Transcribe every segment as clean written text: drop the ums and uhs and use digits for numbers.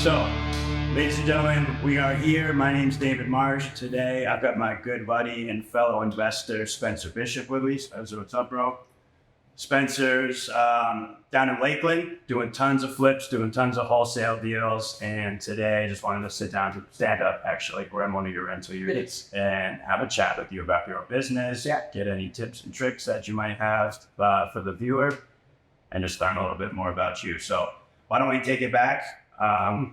So, ladies and gentlemen, we are here. My name's David Marsh. Today, I've got my good buddy and fellow investor, Spencer Bishop, with me. Spencer, what's up, bro? Spencer's down in Lakeland, doing tons of flips, doing tons of wholesale deals. And today, I just wanted to stand up, actually. We're in one of your rental units and have a chat with you about your business, get any tips and tricks that you might have for the viewer, and just learn a little bit more about you. So why don't we take it back?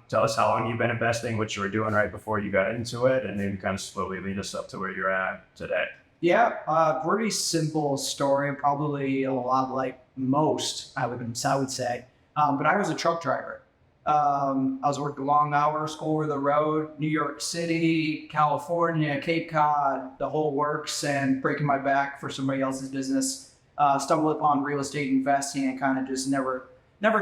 Tell us how long you've been investing, what you were doing right before you got into it, and then kind of slowly lead us up to where you're at today. Yeah, pretty simple story, probably a lot like most, I would say. But I was a truck driver. I was working long hours over the road, New York City, California, Cape Cod, the whole works, and breaking my back for somebody else's business. Stumbled upon real estate investing and kind of just never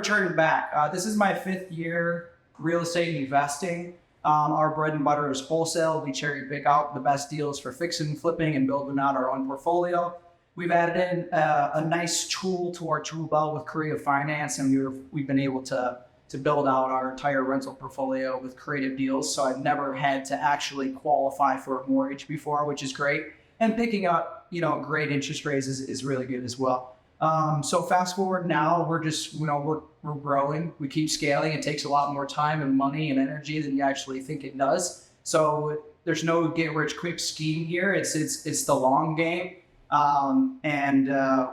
turned back. This is my 5th year real estate investing. Our bread and butter is wholesale. We cherry pick out the best deals for fixing, flipping, and building out our own portfolio. We've added in a nice tool to our tool belt with creative finance, and we've been able to build out our entire rental portfolio with creative deals. So I've never had to actually qualify for a mortgage before, which is great. And picking up, great interest rates is really good as well. So fast forward now, we're just, we're growing. We keep scaling. It takes a lot more time and money and energy than you actually think it does. So there's no get rich quick scheme here. It's the long game. And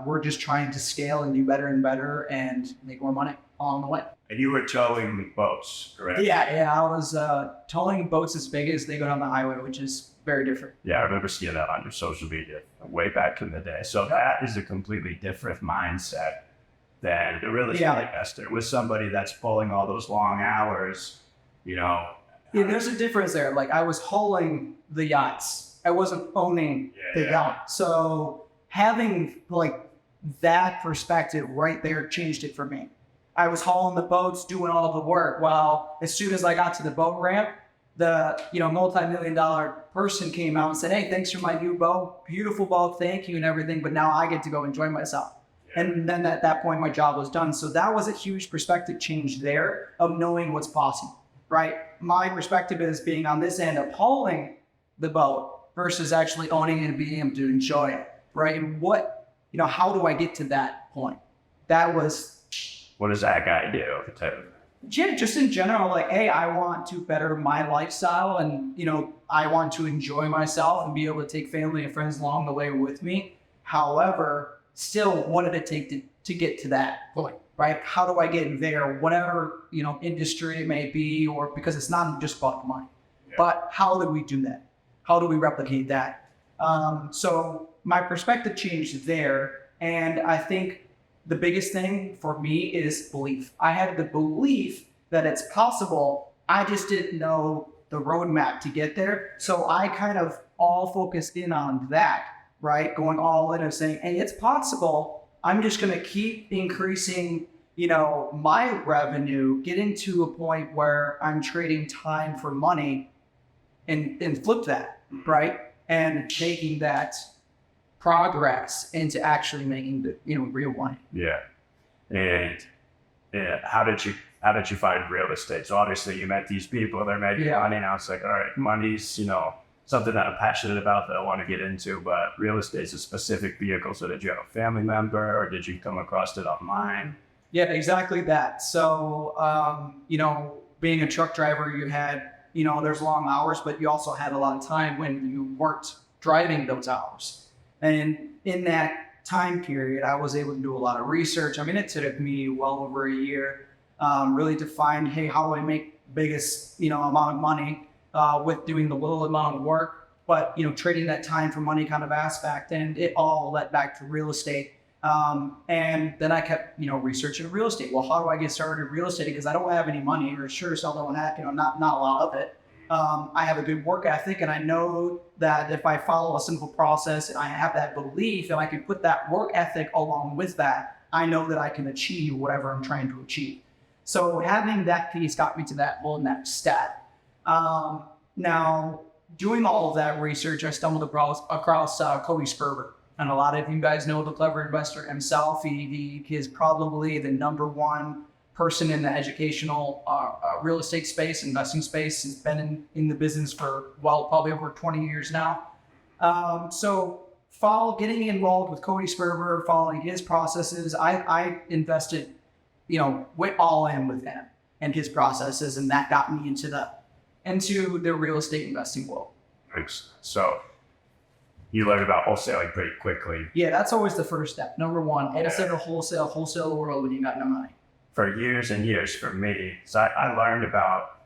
we're just trying to scale and do better and better and make more money along the way. And you were towing boats, correct? Yeah. I was towing boats as big as they go down the highway, which is very different. Yeah, I remember seeing that on your social media way back in the day. So that is a completely different mindset than the real estate investor. With somebody that's pulling all those long hours, Yeah, there's a difference there. Like, I was hauling the yachts. I wasn't owning the yacht. So having that perspective right there changed it for me. I was hauling the boats, doing all the work. Well, as soon as I got to the boat ramp, the multi-million-dollar person came out and said, "Hey, thanks for my new boat, beautiful boat, thank you," and everything. But now I get to go enjoy myself. And then at that point, my job was done. So that was a huge perspective change there of knowing what's possible, right? My perspective is being on this end of hauling the boat versus actually owning it and being able to enjoy it, right? And how do I get to that point? That was... What does that guy do? Yeah, just in general, hey, I want to better my lifestyle and, I want to enjoy myself and be able to take family and friends along the way with me. However, still, what did it take to get to that point, right? How do I get there, whatever, industry it may be, or because it's not just about money, but how do we do that? How do we replicate that? So my perspective changed there. And I think the biggest thing for me is belief. I had the belief that it's possible. I just didn't know the roadmap to get there. So I kind of all focused in on that, right? Going all in and saying, hey, it's possible. I'm just going to keep increasing, my revenue, getting to a point where I'm trading time for money and flip that, right? And taking that progress into actually making the real money. Yeah. And how did you find real estate? So obviously you met these people, they're making money. Now it's like, all right, money's something that I'm passionate about that I want to get into, but real estate's a specific vehicle. So did you have a family member or did you come across it online? Yeah, exactly that. So being a truck driver, you had there's long hours, but you also had a lot of time when you weren't driving those hours. And in that time period, I was able to do a lot of research. I mean, it took me well over a year really to find, hey, how do I make biggest, amount of money with doing the little amount of work, but, trading that time for money kind of aspect. And it all led back to real estate. And then I kept, researching real estate. Well, how do I get started in real estate? Because I don't have any money, or sure as hell don't have, not a lot of it. I have a good work ethic, and I know that if I follow a simple process and I have that belief and I can put that work ethic along with that, I know that I can achieve whatever I'm trying to achieve. So having that piece got me to that whole next step. Now, doing all of that research, I stumbled across Cody Sperber. And a lot of you guys know the clever investor himself. He is probably the #1 person in the educational real estate space, investing space. Has been in the business for, well, probably over 20 years now. So getting involved with Cody Sperber, following his processes, I invested, went all in with him and his processes, and that got me into the real estate investing world. Thanks. So you learned about wholesaling pretty quickly. Yeah, that's always the first step. Number one, wholesale the world when you got no money. For years and years for me, so I learned about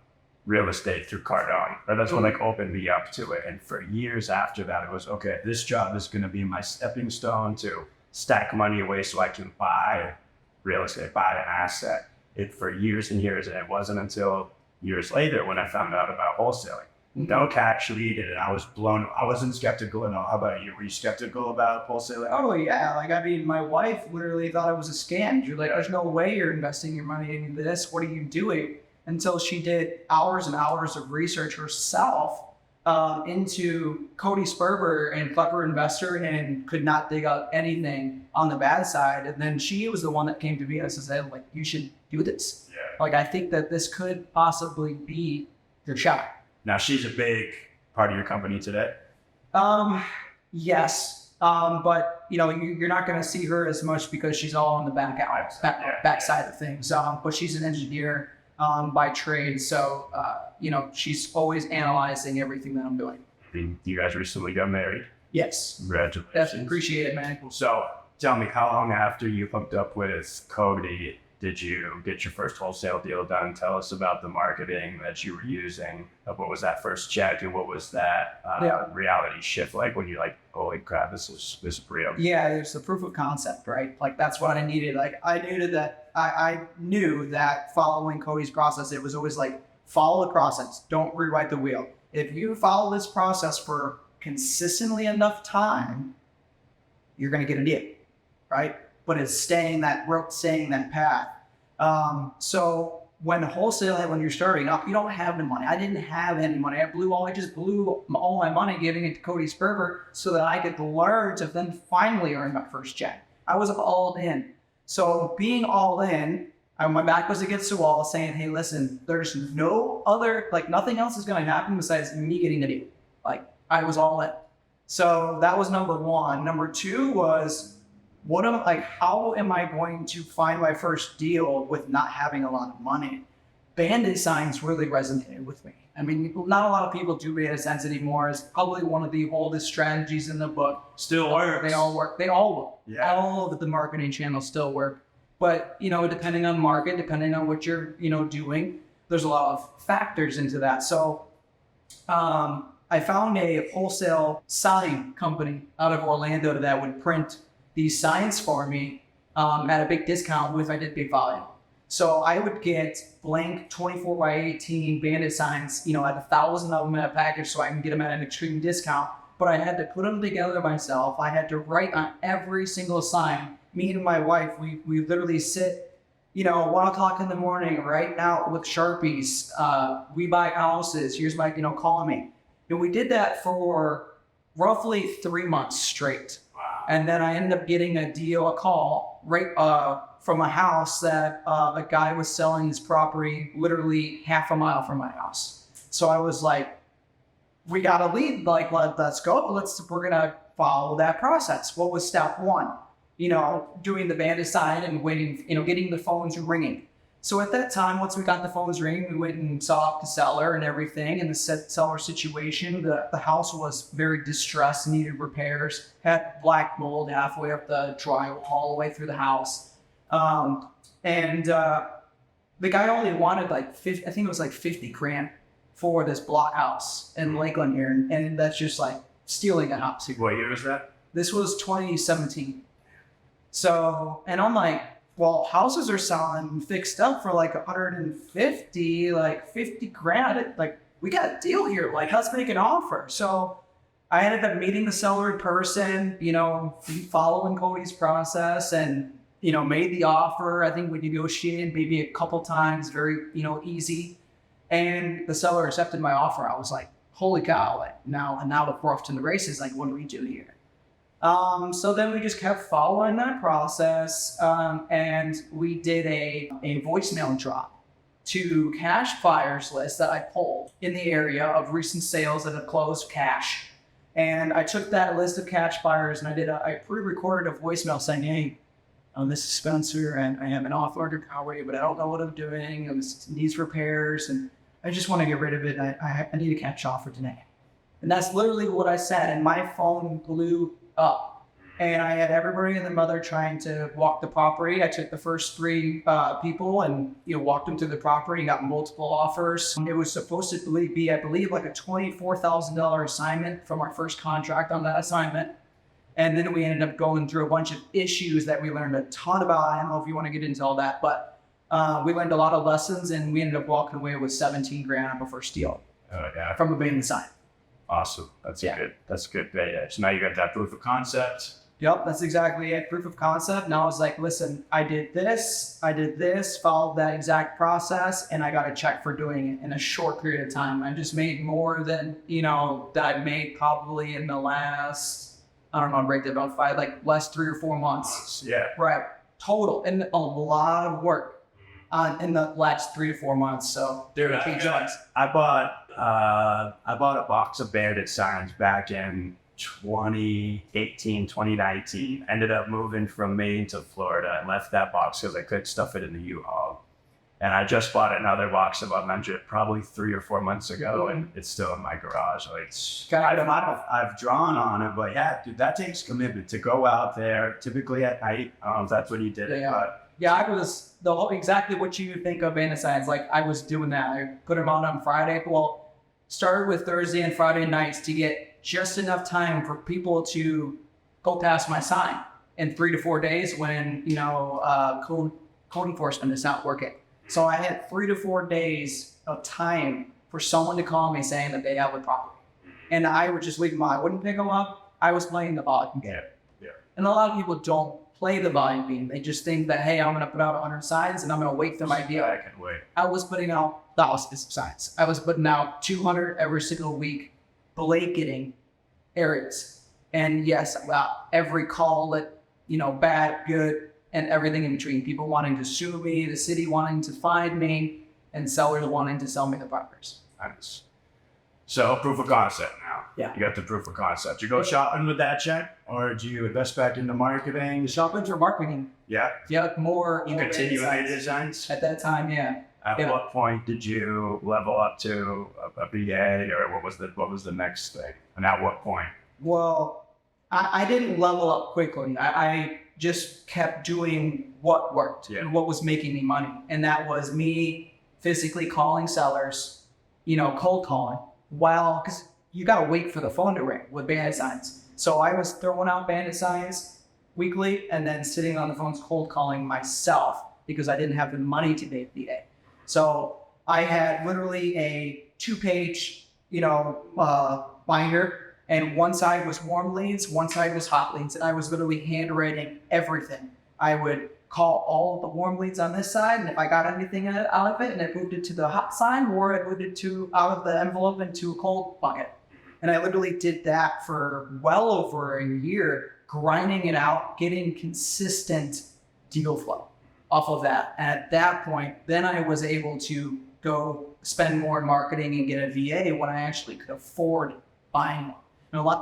real estate through Cardone. That's what opened me up to it. And for years after that, it was, okay, this job is going to be my stepping stone to stack money away so I can buy real estate, buy an asset. For years and years, and it wasn't until years later when I found out about wholesaling. No cash needed, and I wasn't skeptical at all. How about you? Were you skeptical about wholesaling? Oh yeah, my wife literally thought it was a scam. You're like, there's no way you're investing your money in this. What are you doing? Until she did hours and hours of research herself into Cody Sperber and Clever Investor, and could not dig out anything on the bad side. And then she was the one that came to me and said, like, you should do this. Yeah. Like, I think that this could possibly be your shot. Now, she's a big part of your company today? Yes. But, you're not going to see her as much because she's all on the back side of things. But she's an engineer by trade. So, she's always analyzing everything that I'm doing. You guys recently got married? Yes. Congratulations. Definitely appreciate it, man. So, tell me, how long after you hooked up with Cody did you get your first wholesale deal done? Tell us about the marketing that you were using. What was that first check, and what was that reality shift like when you're like, holy crap, this is real? Yeah, it's the proof of concept, right? Like, that's what I needed. Like, I knew that following Cody's process, it was always like, follow the process. Don't rewrite the wheel. If you follow this process for consistently enough time, you're going to get a deal, right? But it's staying that path. So when you're starting up, you don't have the money. I didn't have any money. I just blew all my money giving it to Cody Sperber so that I could learn to then finally earn my first check. I was all in. So being all in, my back was against the wall saying, hey, listen, there's nothing else is going to happen besides me getting the deal. Like, I was all in. So that was number one. Number two was, how am I going to find my first deal with not having a lot of money? Bandit signs really resonated with me. I mean, not a lot of people do bandit signs anymore. It's probably one of the oldest strategies in the book. Still works. They all work. They all work. Yeah. All of the marketing channels still work. But, depending on market, depending on what you're, doing, there's a lot of factors into that. So I found a wholesale sign company out of Orlando that would print these signs for me at a big discount if I did big volume. So I would get blank 24x18 bandit signs, at 1,000 of them in a package so I can get them at an extreme discount. But I had to put them together myself. I had to write on every single sign. Me and my wife, we literally sit, 1 o'clock in the morning, right now with Sharpies. We buy houses. Here's my, call me. And we did that for roughly 3 months straight. And then I ended up getting a call from a house that a guy was selling his property literally half a mile from my house. So I was like, we got a lead, like, let's go. We're going to follow that process. What was step one? Doing the bandit sign and waiting, getting the phones ringing. So at that time, once we got the phones ringing, we went and saw the seller and everything, and the seller situation. The house was very distressed, needed repairs, had black mold halfway up the drywall, all the way through the house. And the guy only wanted I think it was like 50 grand for this block house in Lakeland here. And that's just like stealing a house. What year was that? This was 2017. So, and I'm like, well, houses are selling fixed up for like 150, like 50 grand. Like, we got a deal here. Like, let's make an offer. So I ended up meeting the seller in person, following Cody's process, and, made the offer. I think we negotiated maybe a couple times, very, easy. And the seller accepted my offer. I was like, holy cow. Like, now we're off to the races. Like, what do we do here? So then we just kept following that process, and we did a voicemail drop to cash buyers list that I pulled in the area of recent sales that have closed cash. And I took that list of cash buyers and I pre-recorded a voicemail saying, hey, this is Spencer and I have an off-order Cowray, but I don't know what I'm doing. It needs repairs and I just want to get rid of it. I need a cash offer today. And that's literally what I said. And my phone blew up. And I had everybody and their mother trying to walk the property. I took the first 3 people and walked them through the property, got multiple offers. It was supposed to be, I believe, like a $24,000 assignment from our first contract on that assignment. And then we ended up going through a bunch of issues that we learned a ton about. I don't know if you want to get into all that, but we learned a lot of lessons and we ended up walking away with 17 grand on our first deal from a beta sign. Awesome. That's a good beta. So now you got that proof of concept. Yep, that's exactly it. Proof of concept. Now I was like, listen, I did this, followed that exact process, and I got a check for doing it in a short period of time. I just made more than, that I made probably in the last, I don't know, break that about 5, like last 3 or 4 months. Yeah. Right. Total. And a lot of work in the last 3 to 4 months. So dude, I bought a box of bandit signs back in 2018, 2019, ended up moving from Maine to Florida and left that box because I couldn't stuff it in the U-Haul. And I just bought another box of 100 probably 3 or 4 months ago, and it's still in my garage. So I've drawn on it, but yeah, dude, that takes commitment to go out there, typically at night. If that's what you did. Yeah, I was exactly what you think of Anacines. Like I was doing that. I put them on Friday. Well, started with Thursday and Friday nights to get just enough time for people to go past my sign in 3 to 4 days when, code enforcement is not working. So I had 3 to 4 days of time for someone to call me saying that they have a property. And I would just leave them on. I wouldn't pick them up. I was playing the volume game. Yeah. And a lot of people don't play the volume game. They just think that, hey, I'm going to put out 100 signs and I'm going to wait for my deal. I can wait. I was putting out thousands of signs. I was putting out 200 every single week, blanketing areas. And yes, about every call that, bad, good, and everything in between. People wanting to sue me, the city wanting to find me, and sellers wanting to sell me the properties. Nice. So proof of concept now. Yeah. You got the proof of concept. You go shopping with that check, or do you invest back into marketing? Shopping for marketing. Yeah. Yeah, more. You continue in designs? At that time, yeah. At what point did you level up to a BA, or what was the next thing? And at what point? Well, I didn't level up quickly. I just kept doing what worked and what was making me money. And that was me physically calling sellers, cold calling, because you got to wait for the phone to ring with bandit signs. So I was throwing out bandit signs weekly and then sitting on the phones cold calling myself because I didn't have the money to pay the BA. So I had literally a 2-page, binder, and one side was warm leads, one side was hot leads, and I was literally handwriting everything. I would call all of the warm leads on this side, and if I got anything out of it, and I moved it to the hot side, or I moved it out of the envelope into a cold bucket. And I literally did that for well over a year, grinding it out, getting consistent deal flow off of that. And at that point, then I was able to go spend more in marketing and get a VA when I actually could afford buying one.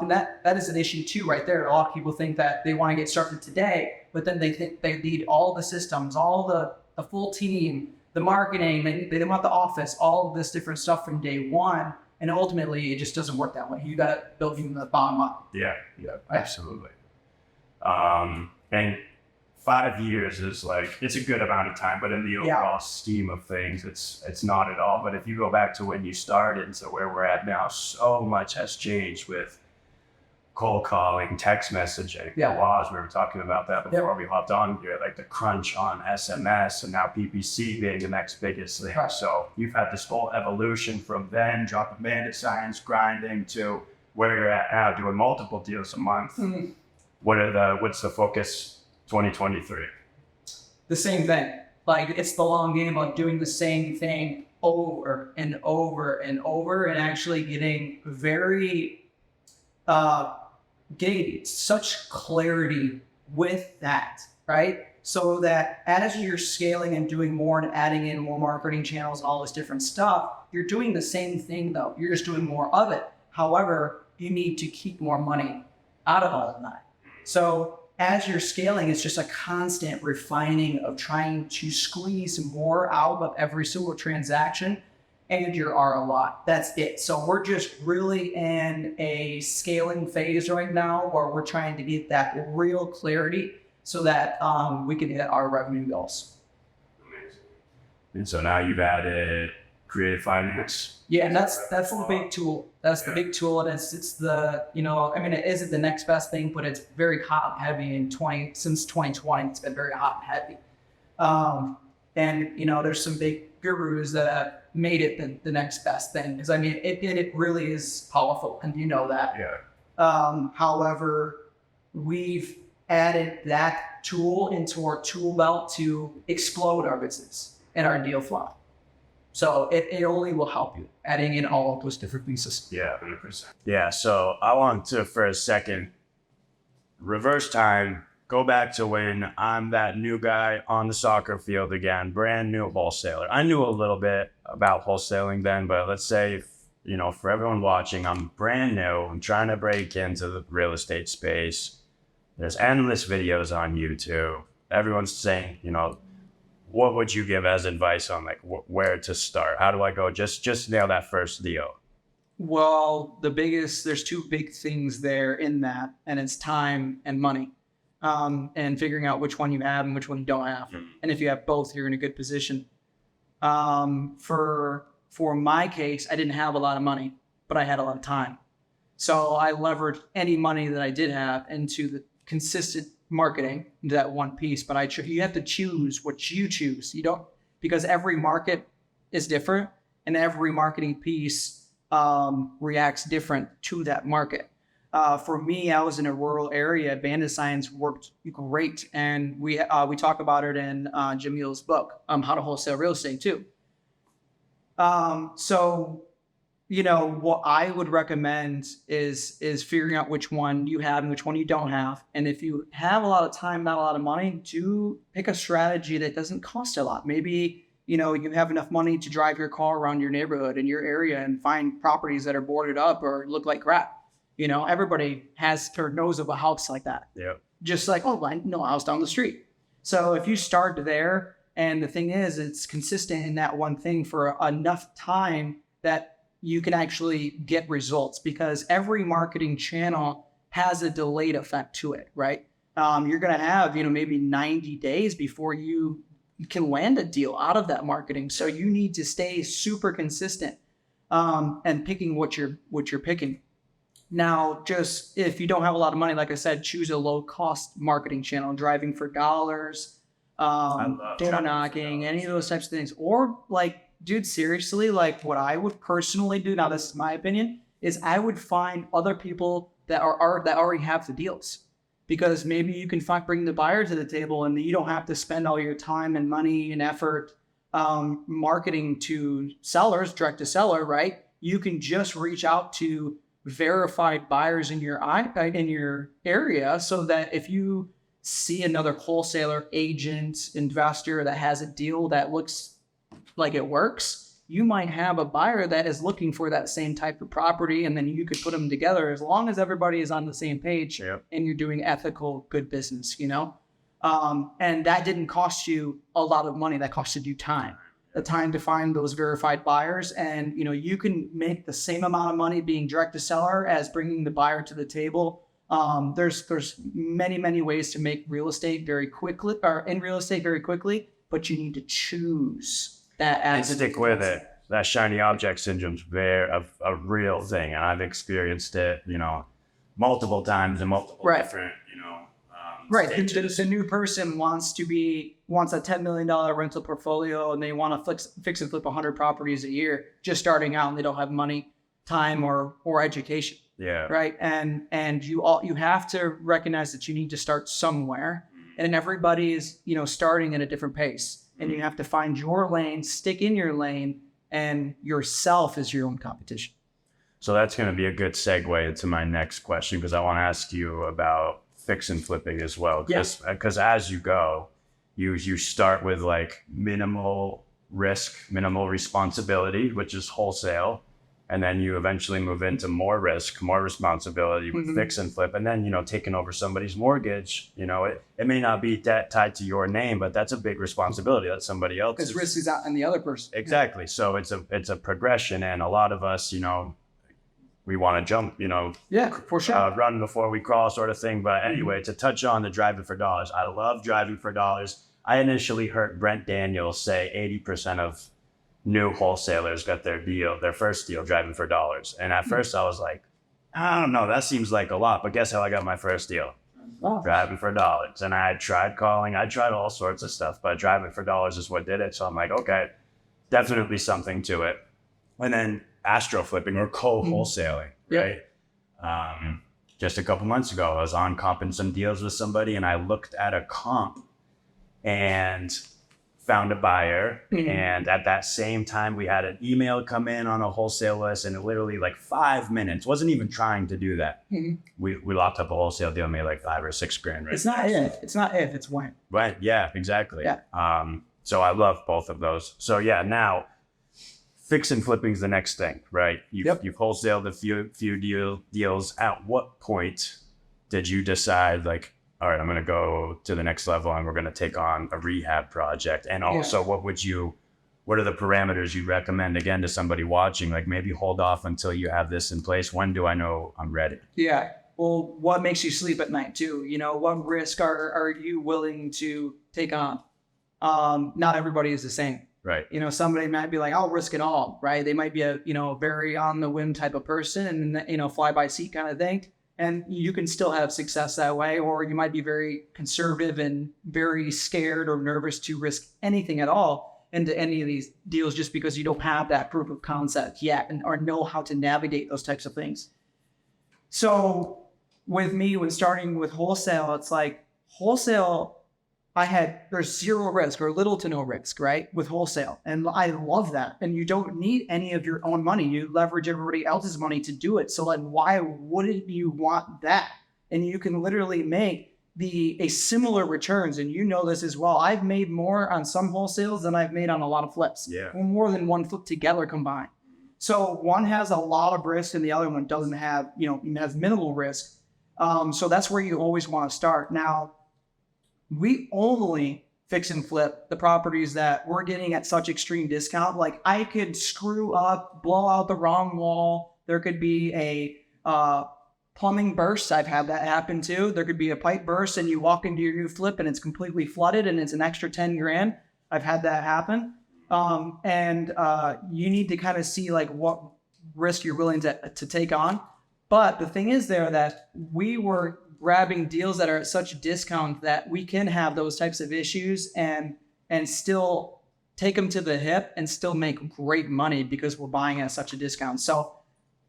And that is an issue too, right there. A lot of people think that they want to get started today, but then they think they need all the systems, all the full team, the marketing, they want the office, all of this different stuff from day one. And ultimately, it just doesn't work that way. You got to build from the bottom up. Yeah, absolutely. And 5 years is it's a good amount of time, but in the overall scheme of things, it's not at all. But if you go back to when you started to where we're at now, so much has changed with cold calling, text messaging, the laws. We were talking about that before we hopped on here, like the crunch on SMS and now PPC being the next biggest thing. Right. So you've had this whole evolution from then dropping bandit signs, grinding to where you're at now, doing multiple deals a month. Mm-hmm. What's the focus 2023? The same thing. It's the long game of doing the same thing over and over and over and actually getting very gain such clarity with that, right? So that as you're scaling and doing more and adding in more marketing channels, all this different stuff, you're doing the same thing though. You're just doing more of it. However, you need to keep more money out of all of that. So as you're scaling, it's just a constant refining of trying to squeeze more out of every single transaction and your ROI. That's it. So we're just really in a scaling phase right now where we're trying to get that real clarity so that we can hit our revenue goals. Amazing. And so now you've added creative finance. Yeah, and that's the big tool. That's the big tool, and it's the, it isn't the next best thing, but it's very hot and heavy since 2020. It's been very hot and heavy. And there's some big gurus that have made it the next best thing, because it really is powerful, and you know that. Yeah. However, we've added that tool into our tool belt to explode our business and our deal flow. So it only will help you adding in all of those different pieces. Yeah, 100%. Yeah, so I want to, for a second, reverse time, go back to when I'm that new guy on the soccer field again, brand new wholesaler. I knew a little bit about wholesaling then, but let's say, for everyone watching, I'm brand new. I'm trying to break into the real estate space. There's endless videos on YouTube. Everyone's saying, what would you give as advice on where to start? How do I go? Just nail that first deal. Well, there's two big things there in that, and it's time and money, and figuring out which one you have and which one you don't have. Mm-hmm. And if you have both, you're in a good position. For my case, I didn't have a lot of money, but I had a lot of time. So I leveraged any money that I did have into the consistent marketing, into that one piece. But you have to choose what you choose. You don't, because every market is different and every marketing piece reacts different to that market. For me, I was in a rural area. Bandit signs worked great, and we talk about it in Jim Mueller's book, How to Wholesale Real Estate too. So what I would recommend is figuring out which one you have and which one you don't have. And if you have a lot of time, not a lot of money, do pick a strategy that doesn't cost a lot. Maybe, you have enough money to drive your car around your neighborhood in your area and find properties that are boarded up or look like crap. Everybody has or knows of a house like that. Yeah. Just like, I know a house down the street. So if you start there, and the thing is, it's consistent in that one thing for enough time that you can actually get results, because every marketing channel has a delayed effect to it, right? You're going to have, maybe 90 days before you can land a deal out of that marketing. So you need to stay super consistent and picking what you're picking. Now, just if you don't have a lot of money, like I said, choose a low cost marketing channel, driving for dollars, door knocking, any of those types of things. Or dude, seriously, what I would personally do, now this is my opinion, is I would find other people that already have the deals, because maybe you can bring the buyer to the table, and you don't have to spend all your time and money and effort marketing to sellers, direct to seller, right? You can just reach out to verified buyers in your area, so that if you see another wholesaler, agent, investor that has a deal that looks like it works, you might have a buyer that is looking for that same type of property, and then you could put them together, as long as everybody is on the same page. Yep. And you're doing ethical, good business, and that didn't cost you a lot of money. That costed you time, the time to find those verified buyers. And you can make the same amount of money being direct to seller as bringing the buyer to the table. There's many ways to make real estate very quickly, but you need to choose that and stick with it. That shiny object syndrome's a real thing, and I've experienced it, multiple times in multiple different, right. The new person wants a $10 million rental portfolio, and they want to fix and flip 100 properties a year, just starting out, and they don't have money, time, or education. Yeah. Right. And you have to recognize that you need to start somewhere, and everybody is starting at a different pace. And you have to find your lane, stick in your lane, and yourself is your own competition. So that's going to be a good segue into my next question, because I want to ask you about fix and flipping as well. Because as you go, you start with like minimal risk, minimal responsibility, which is wholesale. And then you eventually move into more risk, more responsibility with fix and flip. And then, taking over somebody's mortgage, it may not be debt tied to your name, but that's a big responsibility. That's somebody else's. Because risk is out on the other person. Exactly. So it's a progression. And a lot of us, we want to jump, Yeah, for sure. run before we crawl sort of thing. But anyway, to touch on the driving for dollars, I love driving for dollars. I initially heard Brent Daniels say 80% of new wholesalers got their first deal driving for dollars. And at first I was like, I don't know, that seems like a lot. But guess how I got my first deal? Wow. Driving for dollars. And I tried calling, I tried all sorts of stuff, but driving for dollars is what did it. So I'm like, okay, definitely something to it. And then astro flipping or co-wholesaling, right? Just a couple months ago, I was on comping some deals with somebody, and I looked at a comp and found a buyer. And at that same time, we had an email come in on a wholesale list, and it literally like 5 minutes, wasn't even trying to do that. We locked up a wholesale deal, made like $5 or $6 grand. Right? It's not if, it's when. Right. Yeah, exactly. Yeah. So I love both of those. So yeah, now fix and flipping is the next thing, right? You've wholesaled a few deals. At what point did you decide, like, all right, I'm going to go to the next level and we're going to take on a rehab project? And also, what are the parameters you recommend, again, to somebody watching? Like, maybe hold off until you have this in place. When do I know I'm ready? Yeah. Well, what makes you sleep at night too? What risk are you willing to take on? Not everybody is the same. Right. Somebody might be like, I'll risk it all, right? They might be a, very on the whim type of person and, fly by seat kind of thing. And you can still have success that way, or you might be very conservative and very scared or nervous to risk anything at all into any of these deals just because you don't have that proof of concept yet or know how to navigate those types of things. So with me, when starting with wholesale, it's like wholesale, there's zero risk or little to no risk, right? With wholesale. And I love that. And you don't need any of your own money. You leverage everybody else's money to do it. So like, why wouldn't you want that? And you can literally make a similar returns. And this as well. I've made more on some wholesales than I've made on a lot of flips. Yeah. More than one flip together combined. So one has a lot of risk and the other one doesn't have, has minimal risk. So that's where you always want to start. Now, we only fix and flip the properties that we're getting at such extreme discount. Like I could screw up, blow out the wrong wall. There could be a plumbing burst. I've had that happen too. There could be a pipe burst and you walk into your new flip and it's completely flooded and it's an extra 10 grand. I've had that happen. And you need to kind of see like what risk you're willing to take on. But the thing is there that we were grabbing deals that are at such a discount that we can have those types of issues and still take them to the hip and still make great money because we're buying at such a discount. So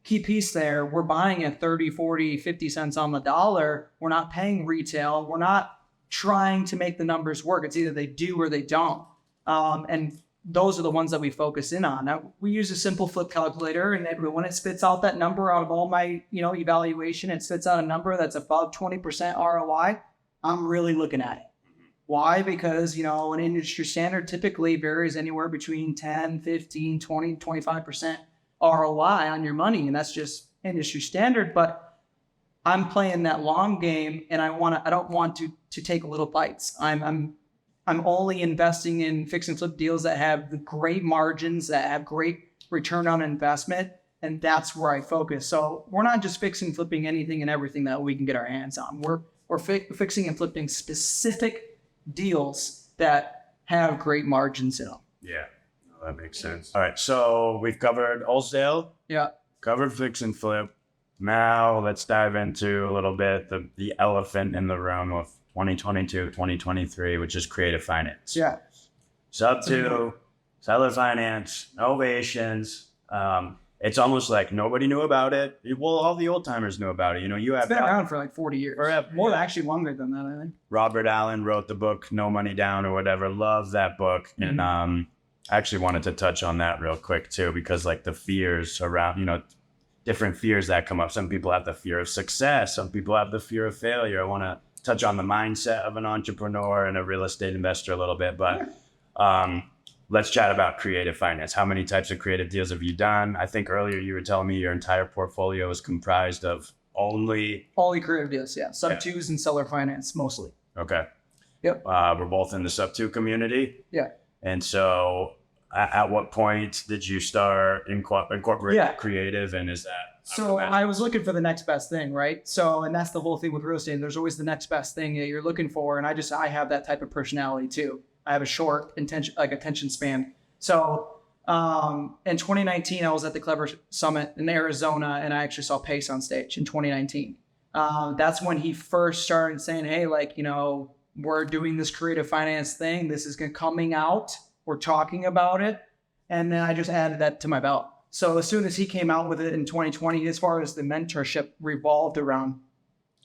key piece there, we're buying at 30, 40, 50 cents on the dollar. We're not paying retail. We're not trying to make the numbers work. It's either they do or they don't. And those are the ones that we focus in on. Now, we use a simple flip calculator, and when it spits out that number out of all my, evaluation, it spits out a number that's above 20% ROI. I'm really looking at it. Why? Because, an industry standard typically varies anywhere between 10, 15, 20, 25% ROI on your money. And that's just industry standard. But I'm playing that long game, and I don't want to take little bites. I'm only investing in fix and flip deals that have great margins, that have great return on investment, and that's where I focus. So we're not just fixing and flipping anything and everything that we can get our hands on. We're fixing and flipping specific deals that have great margins in them. Yeah, that makes sense. All right, so we've covered wholesale. Yeah. Covered fix and flip. Now let's dive into a little bit the elephant in the room of 2022, 2023, which is creative finance. Yeah. Sub 2, seller finance, novations. It's almost like nobody knew about it. Well, all the old timers knew about it. It's been around for like 40 years. More actually longer than that, I think. Robert Allen wrote the book, No Money Down or whatever. Love that book. Mm-hmm. And I actually wanted to touch on that real quick too, because like the fears around, different fears that come up. Some people have the fear of success. Some people have the fear of failure. I want to touch on the mindset of an entrepreneur and a real estate investor a little bit, but let's chat about creative finance. How many types of creative deals have you done? I think earlier you were telling me your entire portfolio is comprised of only creative deals. Yeah. Sub twos and seller finance mostly. Okay. Yep. We're both in the sub two community. Yeah. And so at what point did you start incorporating creative, and is that? So I was looking for the next best thing, right? So, and that's the whole thing with real estate. There's always the next best thing that you're looking for. And I have that type of personality too. I have a short attention span. So in 2019, I was at the Clever Summit in Arizona, and I actually saw Pace on stage in 2019. That's when he first started saying, hey, like, you know, we're doing this creative finance thing. This is coming out. We're talking about it. And then I just added that to my belt. So as soon as he came out with it in 2020, as far as the mentorship revolved around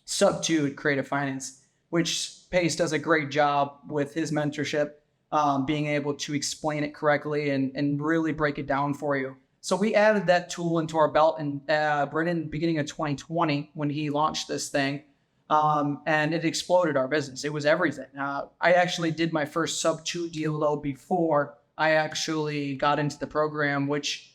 sub two creative finance, which Pace does a great job with his mentorship, being able to explain it correctly and really break it down for you. So we added that tool into our belt and right in the beginning of 2020 when he launched this thing. And it exploded our business. It was everything. I actually did my first sub two deal though before I actually got into the program, which,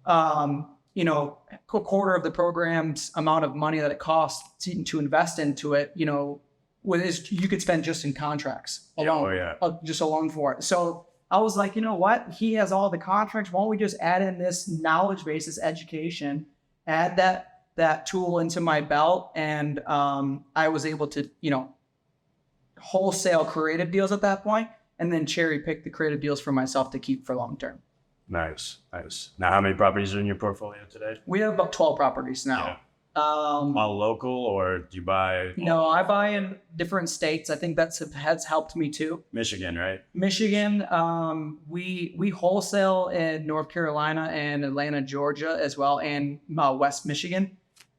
you know, a quarter of the program's amount of money that it costs to invest into it, you know, you could spend just in contracts alone, just alone for it. So I was like, you know what? He has all the contracts. Why don't we just add in this knowledge base, this education, add that tool into my belt, and I was able to, you know, wholesale creative deals at that point, and then cherry pick the creative deals for myself to keep for long term. Nice. Now, how many properties are in your portfolio today? We have about 12 properties now. Yeah. All local, or do you buy? No, I buy in different states. I think has helped me too. Michigan, right? Michigan. We wholesale in North Carolina and Atlanta, Georgia as well, and West Michigan.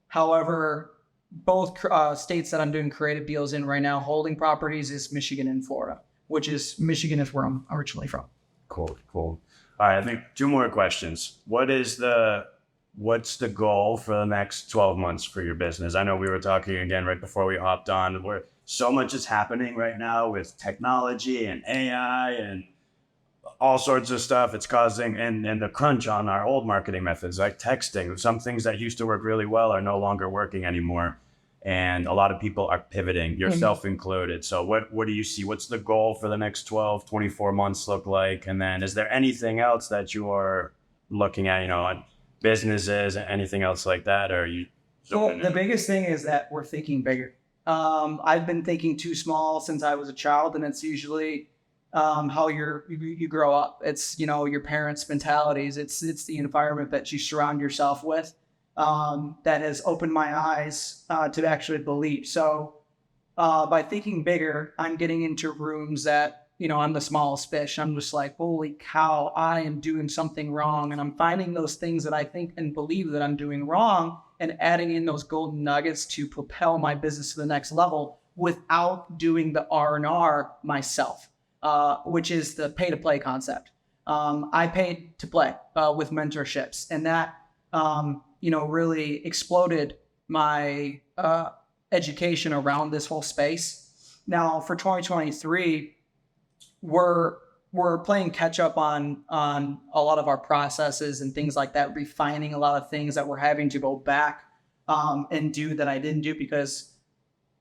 However, both states that I'm doing creative deals in right now, holding properties, is Michigan and Florida, Michigan is where I'm originally from. Cool. All right, I think 2 more questions. What's the goal for the next 12 months for your business? I know we were talking again right before we hopped on, where so much is happening right now with technology and AI and all sorts of stuff. It's causing, and the crunch on our old marketing methods like texting. Some things that used to work really well are no longer working anymore. And a lot of people are pivoting, yourself included. So what do you see? What's the goal for the next 12, 24 months look like? And then is there anything else that you are looking at, you know, on businesses, anything else like that? Or are you? So the biggest thing is that we're thinking bigger. I've been thinking too small since I was a child, and it's usually how you grow up. It's, you know, your parents' mentalities. It's the environment that you surround yourself with that has opened my eyes to actually believe. So by thinking bigger, I'm getting into rooms that, you know, I'm the smallest fish. I'm just like, holy cow, I am doing something wrong. And I'm finding those things that I think and believe that I'm doing wrong and adding in those golden nuggets to propel my business to the next level without doing the R&R myself, which is the pay to play concept. I paid to play with mentorships, and that, you know, really exploded my education around this whole space. Now for 2023, we're playing catch up on a lot of our processes and things like that, refining a lot of things that we're having to go back and do that I didn't do because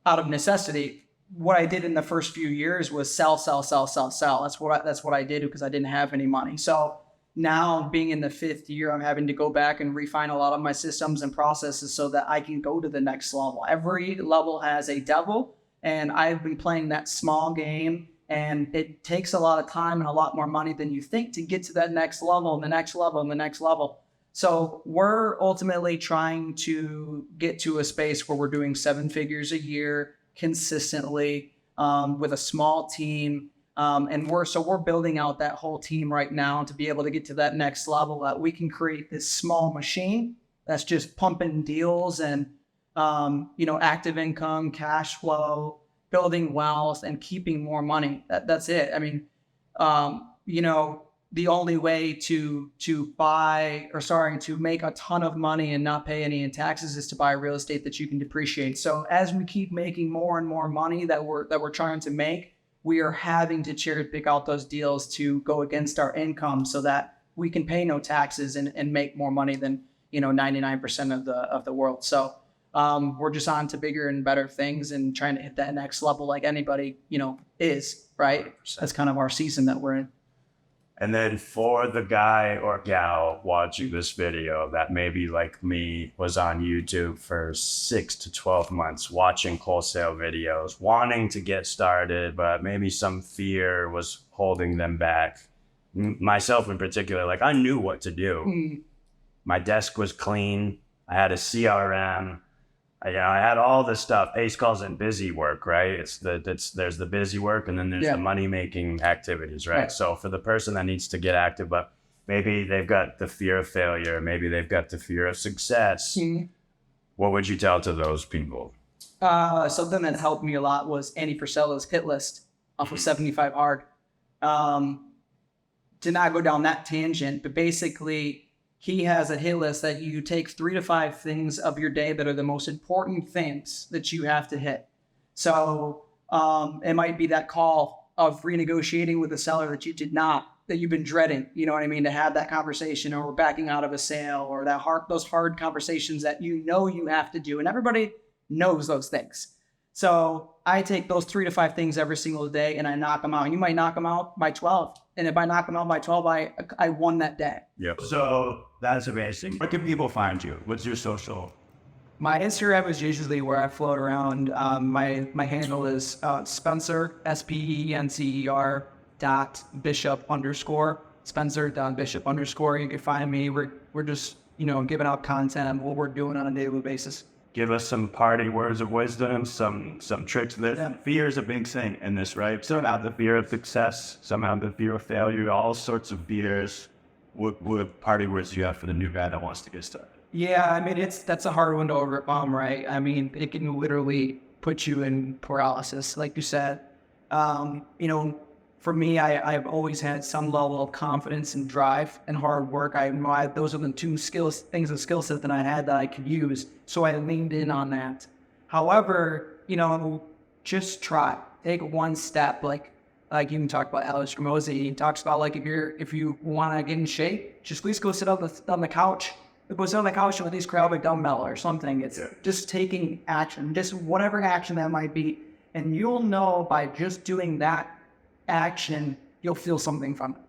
out of necessity. What I did in the first few years was sell. That's what I did because I didn't have any money. So now being in the 5th year, I'm having to go back and refine a lot of my systems and processes so that I can go to the next level. Every level has a devil, and I've been playing that small game. And it takes a lot of time and a lot more money than you think to get to that next level and the next level and the next level. So we're ultimately trying to get to a space where we're doing 7 figures a year consistently with a small team. And we're building out that whole team right now to be able to get to that next level that we can create this small machine that's just pumping deals and, you know, active income, cash flow, building wealth and keeping more money. That's it. I mean, you know, the only way to make a ton of money and not pay any in taxes is to buy real estate that you can depreciate. So as we keep making more and more money that we're trying to make, we are having to cherry pick out those deals to go against our income so that we can pay no taxes and make more money than 99% of the world. So we're just on to bigger and better things and trying to hit that next level like anybody is, right? 100%. That's kind of our season that we're in. And then for the guy or gal watching this video that maybe like me was on YouTube for 6 to 12 months watching wholesale videos, wanting to get started, but maybe some fear was holding them back. Myself in particular, like I knew what to do. My desk was clean. I had a CRM. I had all this stuff. Ace calls it busy work, right? There's the busy work and then there's the money-making activities, right? So for the person that needs to get active, but maybe they've got the fear of failure, maybe they've got the fear of success. What would you tell to those people? Something that helped me a lot was Andy Frisella's hit list off of 75 Hard. To not go down that tangent, but basically he has a hit list that you take 3 to 5 things of your day that are the most important things that you have to hit. So it might be that call of renegotiating with a seller that you've been dreading, you know what I mean, to have that conversation, or backing out of a sale, or those hard conversations that you have to do. And everybody knows those things. So I take those 3 to 5 things every single day and I knock them out. And you might knock them out by 12. And if I knock them out by 12, I won that day. Yep. So that's amazing. Where can people find you? What's your social? My Instagram is usually where I float around. My handle is Spencer, SPENCER .bishop_, Spencer.bishop_. You can find me. We're just, giving out content, what we're doing on a daily basis. Give us some party words of wisdom, some tricks. Fear is a big thing in this, right? Somehow the fear of success, somehow the fear of failure, all sorts of fears. What party words do you have for the new guy that wants to get started? Yeah, I mean, that's a hard one to overcome, right? I mean, it can literally put you in paralysis, like you said. For me, I've always had some level of confidence and drive and hard work. Those are the two skill sets that I had that I could use. So I leaned in on that. However, just try. Take one step. Like you can talk about Alex Ramosi. He talks about if you want to get in shape, just please go sit on the couch. Go sit on the couch with at least grab a dumbbell or something. It's just taking action, just whatever action that might be, and you'll know by just doing that action, you'll feel something from it.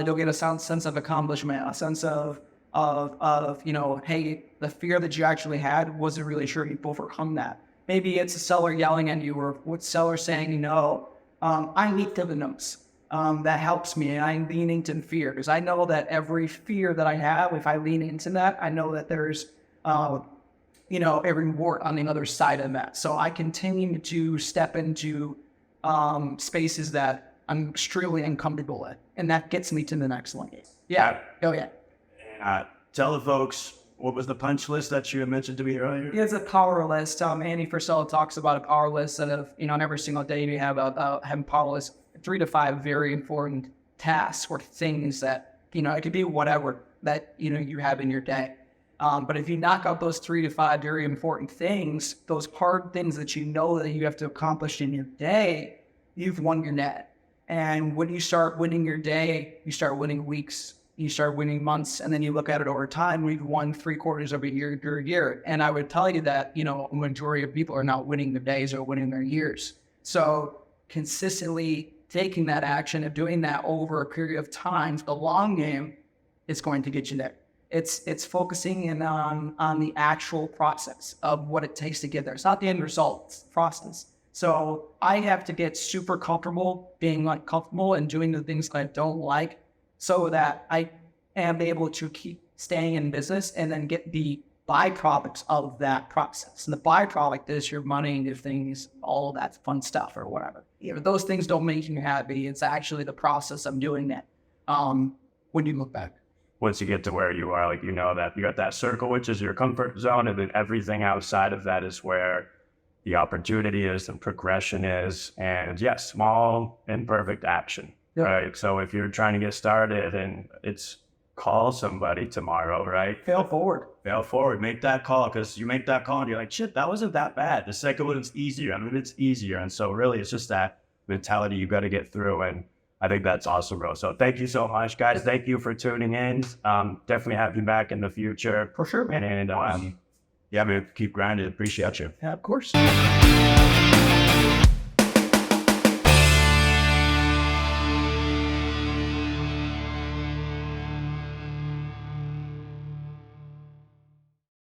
You'll get a sense of accomplishment, a sense of hey, the fear that you actually had, wasn't really sure you'd overcome that. Maybe it's a seller yelling at you, or what seller saying, I leap to the nose. That helps me, and I lean into fear, because I know that every fear that I have, if I lean into that, I know that there's a reward on the other side of that. So I continue to step into spaces that I'm extremely uncomfortable with, and that gets me to the next lane. Yeah. Oh yeah. Tell the folks, what was the punch list that you had mentioned to me earlier? It's a power list. Andy Frisella talks about a power list that on every single day you have a power list, 3 to 5 very important tasks or things that, it could be whatever that, you have in your day. But if you knock out those 3 to 5 very important things, those hard things that that you have to accomplish in your day, you've won your day. And when you start winning your day, you start winning weeks, you start winning months, and then you look at it over time, we've won 3/4 of a year to a year. And I would tell you that, a majority of people are not winning their days or winning their years. So consistently taking that action and doing that over a period of time, the long game, is going to get you there. It's focusing in on the actual process of what it takes to get there. It's not the end result, it's the process. So I have to get super comfortable being uncomfortable and doing the things that I don't like, so that I am able to keep staying in business and then get the byproducts of that process. And the byproduct is your money, your things, all of that fun stuff or whatever. Those things don't make you happy. It's actually the process of doing that when you look back. Once you get to where you are, that you got that circle, which is your comfort zone, and then everything outside of that is where the opportunity is, the progression is, and yes, small, imperfect action. Yep. right? So if you're trying to get started and it's call somebody tomorrow, right? Fail forward. Fail forward, make that call, because you make that call and you're like, shit, that wasn't that bad. The second one is easier. I mean, it's easier. And so really it's just that mentality you got to get through. And I think that's awesome, bro. So thank you so much, guys. Thank you for tuning in. Definitely have you back in the future. For sure, man. And yeah, man, keep grinding. Appreciate you. Yeah, of course.